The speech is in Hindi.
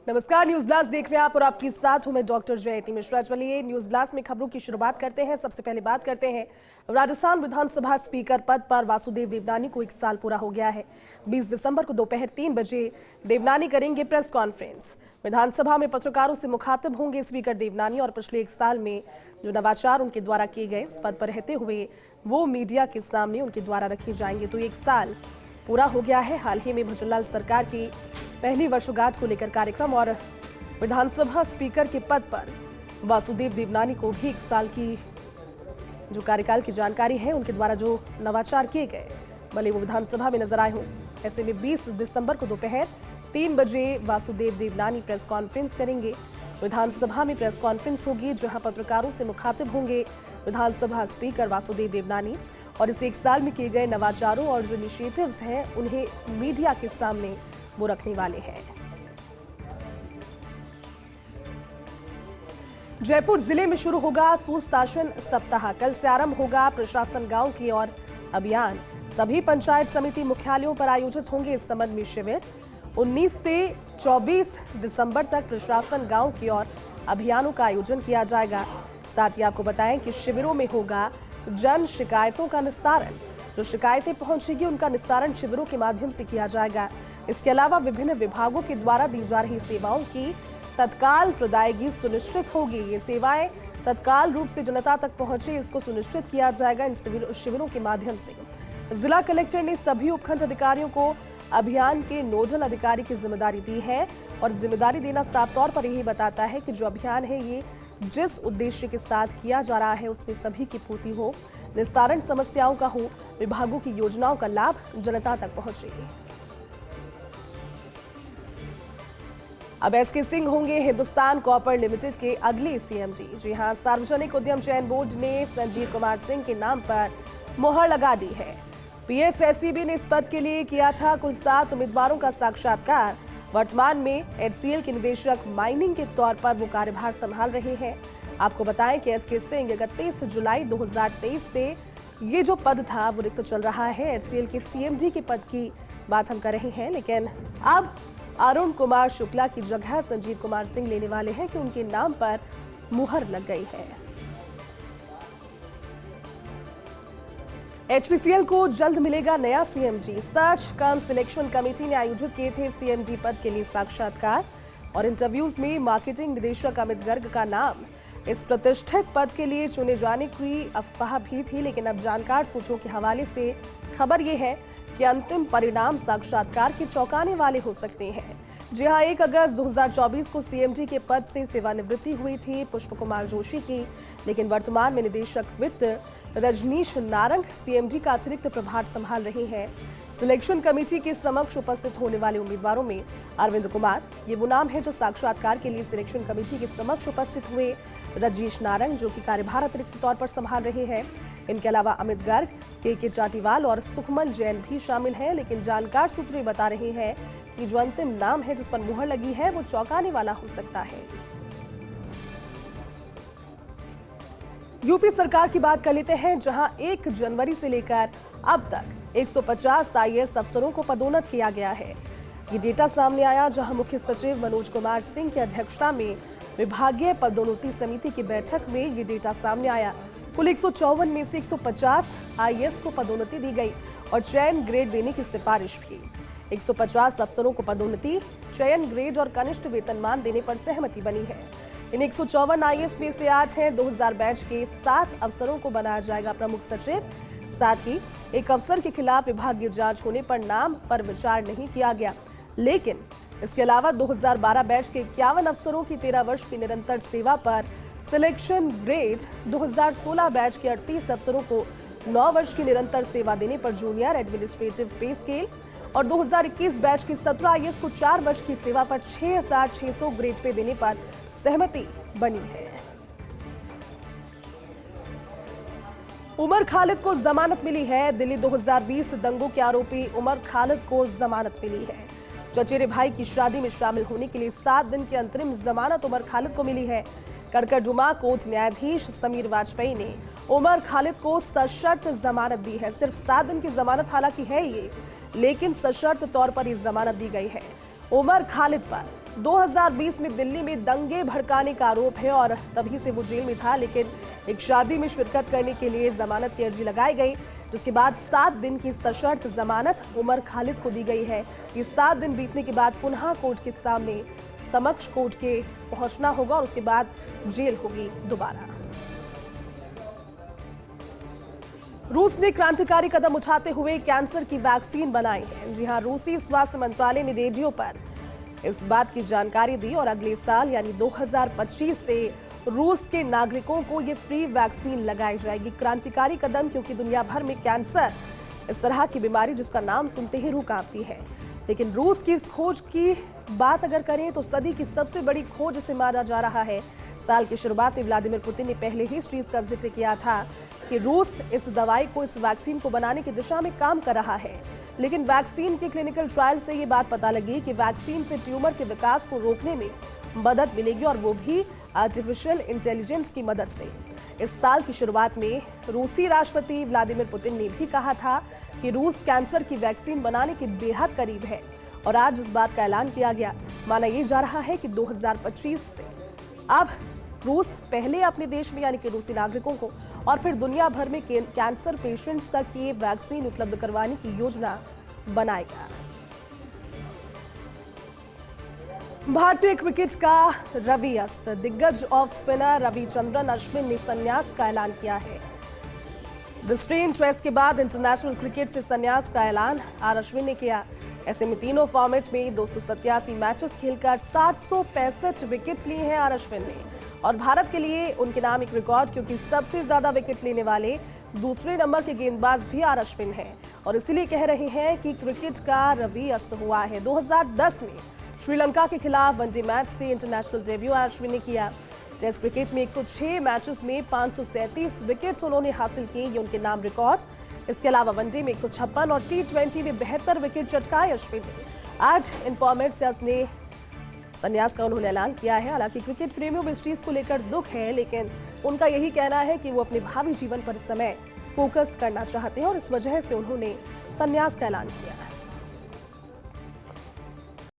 नमस्कार, न्यूज ब्लास्ट देख रहे हैं आप और आपके साथ हूं मैं डॉक्टर जयती मिश्रा। चलिए न्यूज ब्लास्ट में खबरों की शुरुआत करते हैं। सबसे पहले बात करते हैं राजस्थान विधानसभा स्पीकर पद पर वासुदेव देवनानी को 1 साल पूरा हो गया है। 20 दिसंबर को दोपहर 3 बजे देवनानी करेंगे प्रेस कॉन्फ्रेंस। विधानसभा में पत्रकारों से मुखातिब होंगे स्पीकर देवनानी और पिछले 1 साल में जो नवाचार उनके द्वारा किए गए इस पद पर रहते हुए वो मीडिया के सामने उनके द्वारा रखे जाएंगे। तो 1 साल पूरा हो गया है। हाल ही में भजनलाल सरकार की पहली वर्षगांठ को लेकर कार्यक्रम और विधानसभा स्पीकर के पद पर वासुदेव देवनानी को भी 1 साल की जो कार्यकाल की जानकारी है उनके द्वारा जो नवाचार किए गए भले वो विधानसभा में नजर आए हों। ऐसे में 20 दिसंबर को दोपहर 3 बजे वासुदेव देवनानी प्रेस कॉन्फ्रेंस करेंगे। विधानसभा में प्रेस कॉन्फ्रेंस होगी जहां पत्रकारों से मुखातिब होंगे विधानसभा स्पीकर वासुदेव देवनानी और इस 1 साल में किए गए नवाचारों और जो इनिशिएटिव्स हैं उन्हें मीडिया के सामने वो रखने वाले हैं। जयपुर जिले में शुरू होगा सुशासन सप्ताह। कल से आरंभ होगा प्रशासन गांव की ओर अभियान। सभी पंचायत समिति मुख्यालयों पर आयोजित होंगे इस संबंध में शिविर। 19 से 24 दिसंबर तक प्रशासन गांव की ओर अभियानों का आयोजन किया जाएगा। साथ ही आपको बताएं कि शिविरों में होगा जन शिकायतों का निस्तारण। जो शिकायतें पहुंचेगी उनका निस्तारण शिविरों के माध्यम से किया जाएगा। इसके अलावा विभिन्न विभागों के द्वारा दी जा रही सेवाओं की तत्काल प्रदायगी सुनिश्चित होगी। ये सेवाएं तत्काल रूप से जनता तक पहुंचे इसको सुनिश्चित किया जाएगा इन शिविरों के माध्यम से। जिला कलेक्टर ने सभी उपखंड अधिकारियों को अभियान के नोडल अधिकारी की जिम्मेदारी दी है और जिम्मेदारी देना साफ तौर पर यही बताता है कि जो अभियान है ये जिस उद्देश्य के साथ किया जा रहा है उसमें सभी की पूर्ति हो, निस्तारण समस्याओं का हो, विभागों की योजनाओं का लाभ जनता तक पहुंचे। अब एसके सिंह होंगे हिंदुस्तान कॉपर लिमिटेड के अगले सीएमडी। जी हां, सार्वजनिक उद्यम चयन बोर्ड ने संजीव कुमार सिंह के नाम पर मुहर लगा दी है। पीएसएसईबी ने इस पद के लिए किया था कुल 7 उम्मीदवारों का साक्षात्कार। वर्तमान में एचसीएल के निदेशक माइनिंग के तौर पर वो कार्यभार संभाल रहे हैं। आपको बताएं कि एसके सिंह 31 जुलाई 2023 से ये जो पद था वो रिक्त चल रहा है। एचसीएल के सीएमडी के पद की बात हम कर रहे हैं, लेकिन अब अरुण कुमार शुक्ला की जगह संजीव कुमार सिंह लेने वाले हैं कि उनके नाम पर मुहर लग गई है। एचपीसीएल को जल्द मिलेगा नया सीएमडी। सर्च कम सिलेक्शन कमेटी ने आयोजित किए थे सीएमडी पद के लिए साक्षात्कार और इंटरव्यूज में मार्केटिंग निदेशक अमित गर्ग का नाम इस प्रतिष्ठित पद के लिए चुने जाने की अफवाह भी थी, लेकिन अब जानकार सूत्रों के हवाले से खबर यह है कि अंतिम परिणाम साक्षात्कार के चौंकाने वाले हो सकते हैं। जी हां, 1 अगस्त 2024 को सीएमडी के पद से सेवानिवृत्ति हुई थी पुष्प कुमार जोशी की, लेकिन वर्तमान में निदेशक वित्त रजनीश नारंग सीएमडी का अतिरिक्त प्रभार संभाल रहे हैं। सिलेक्शन कमेटी के समक्ष उपस्थित होने वाले उम्मीदवारों में अरविंद कुमार ये वो नाम है जो साक्षात्कार के लिए सिलेक्शन कमेटी के समक्ष उपस्थित हुए। रजनीश नारंग जो कि कार्यभार अतिरिक्त तौर पर संभाल रहे हैं। इनके अलावा अमित गर्ग, के चाटीवाल और सुखमन जैन भी शामिल हैं, लेकिन जानकार सूत्र बता रहे हैं कि जो अंतिम नाम है जिस पर मुहर लगी है वो चौंकाने वाला हो सकता है। यूपी सरकार की बात कर लेते हैं, जहां 1 जनवरी से लेकर अब तक 150 आईएएस अफसरों को पदोन्नत किया गया है। ये डेटा सामने आया जहां मुख्य सचिव मनोज कुमार सिंह की अध्यक्षता में विभागीय पदोन्नति समिति की बैठक में ये डेटा सामने आया। कुल 154 में से 150 आईएएस को पदोन्नति दी गई और चयन ग्रेड देने की सिफारिश भी। 150 अफसरों को पदोन्नति, चयन ग्रेड और कनिष्ठ वेतनमान देने पर सहमति बनी है। इन 154 आईएएस में से 8 हैं 2000 बैच के 7 अफसरों को बनाया जाएगा प्रमुख सचिव। साथ ही एक अफसर के खिलाफ विभागीय जांच होने पर नाम पर विचार नहीं किया गया, लेकिन इसके अलावा 2012 बैच के 51 अफसरों की 13 वर्ष की निरंतर सेवा पर सिलेक्शन ग्रेड, 2016 बैच के 38 अफसरों को 9 वर्ष की निरंतर सेवा देने पर जूनियर एडमिनिस्ट्रेटिव पे स्केल और 2021 बैच के 17 आईएएस को 4 वर्ष की सेवा पर 6600 ग्रेड पे देने पर सहमति बनी है। उमर खालिद को जमानत मिली है। दिल्ली 2020 दंगों के आरोपी उमर खालिद को जमानत मिली है। चचेरे भाई की शादी में शामिल होने के लिए 7 दिन की अंतरिम जमानत उमर खालिद को मिली है। कड़कड़जुमा कोर्ट न्यायाधीश समीर वाजपेयी ने उमर खालिद को सशर्त जमानत दी है। सिर्फ 7 दिन की जमानत हालांकि है ये, लेकिन सशर्त तौर पर ये जमानत दी गई है। उमर खालिद पर 2020 में दिल्ली में दंगे भड़काने का आरोप है और तभी से वो जेल में था, लेकिन एक शादी में शिरकत करने के लिए जमानत की अर्जी लगाई गई, जिसके बाद 7 दिन की सशर्त जमानत उमर खालिद को दी गई है। ये 7 दिन बीतने के बाद पुनः कोर्ट के सामने समक्ष कोर्ट के पहुंचना होगा और उसके बाद जेल होगी दोबारा। रूस ने क्रांतिकारी कदम उठाते हुए कैंसर की वैक्सीन बनाई है। जी हां, रूसी स्वास्थ्य मंत्रालय ने रेडियो पर इस बात की जानकारी दी और अगले साल यानी 2025 से रूस के नागरिकों को ये फ्री वैक्सीन लगाई जाएगी। क्रांतिकारी कदम, क्योंकि दुनिया भर में कैंसर इस तरह की बीमारी जिसका नाम सुनते ही रूह कांपती है, लेकिन रूस की इस खोज की बात अगर करें तो सदी की सबसे बड़ी खोज इसे माना जा रहा है। साल की शुरुआत में व्लादिमीर पुतिन ने पहले ही इस चीज का जिक्र किया था कि रूस इस दवाई को, इस वैक्सीन को बनाने की दिशा में काम कर रहा है, लेकिन वैक्सीन के क्लिनिकल ट्रायल से ये बात पता लगी कि वैक्सीन से ट्यूमर के विकास को रोकने में मदद मिलेगी और वो भी आर्टिफिशियल इंटेलिजेंस की मदद से। इस साल की शुरुआत में रूसी राष्ट्रपति व्लादिमीर पुतिन ने भी कहा था कि रूस कैंसर की वैक्सीन बनाने के बेहद करीब है और आज इस बात का ऐलान किया गया। माना यह जा रहा है कि 2025 से अब रूस पहले अपने देश में यानी कि रूसी नागरिकों को और फिर दुनिया भर में कैंसर पेशेंट्स तक ये वैक्सीन उपलब्ध करवाने की योजना बनाएगा। भारतीय क्रिकेट का रवि अस्त, दिग्गज ऑफ स्पिनर रविचंद्रन अश्विन ने संन्यास का ऐलान किया है। रिस्ट्रेंट रेस्ट के बाद इंटरनेशनल क्रिकेट से संन्यास का ऐलान आर अश्विन ने किया। ऐसे में तीनों फॉर्मेट में 287 मैचेस खेलकर 765 विकेट लिए हैं आर अश्विन ने और भारत के लिए उनके नाम एक रिकॉर्ड, क्योंकि सबसे ज्यादा विकेट लेने वाले दूसरे नंबर के गेंदबाज भी आर अश्विन हैं और इसीलिए कह रहे हैं कि क्रिकेट का रवि अस्त हुआ है। 2010 में श्रीलंका के खिलाफ वनडे मैच से इंटरनेशनल डेब्यू आर अश्विन ने किया। टेस्ट क्रिकेट में 106 मैचेस में 537 विकेट्स उन्होंने हासिल किए, ये उनके नाम रिकॉर्ड। इसके अलावा वनडे में 156 और T20 में 72 विकेट चटकाए अश्विन ने। आज इन फॉर्मेट से अपने संन्यास का उन्होंने ऐलान किया है। हालांकि क्रिकेट प्रेमियों में इस चीज को लेकर दुख है, लेकिन उनका यही कहना है कि वो अपने भावी जीवन पर इस समय फोकस करना चाहते हैं और इस वजह से उन्होंने संन्यास का ऐलान किया है।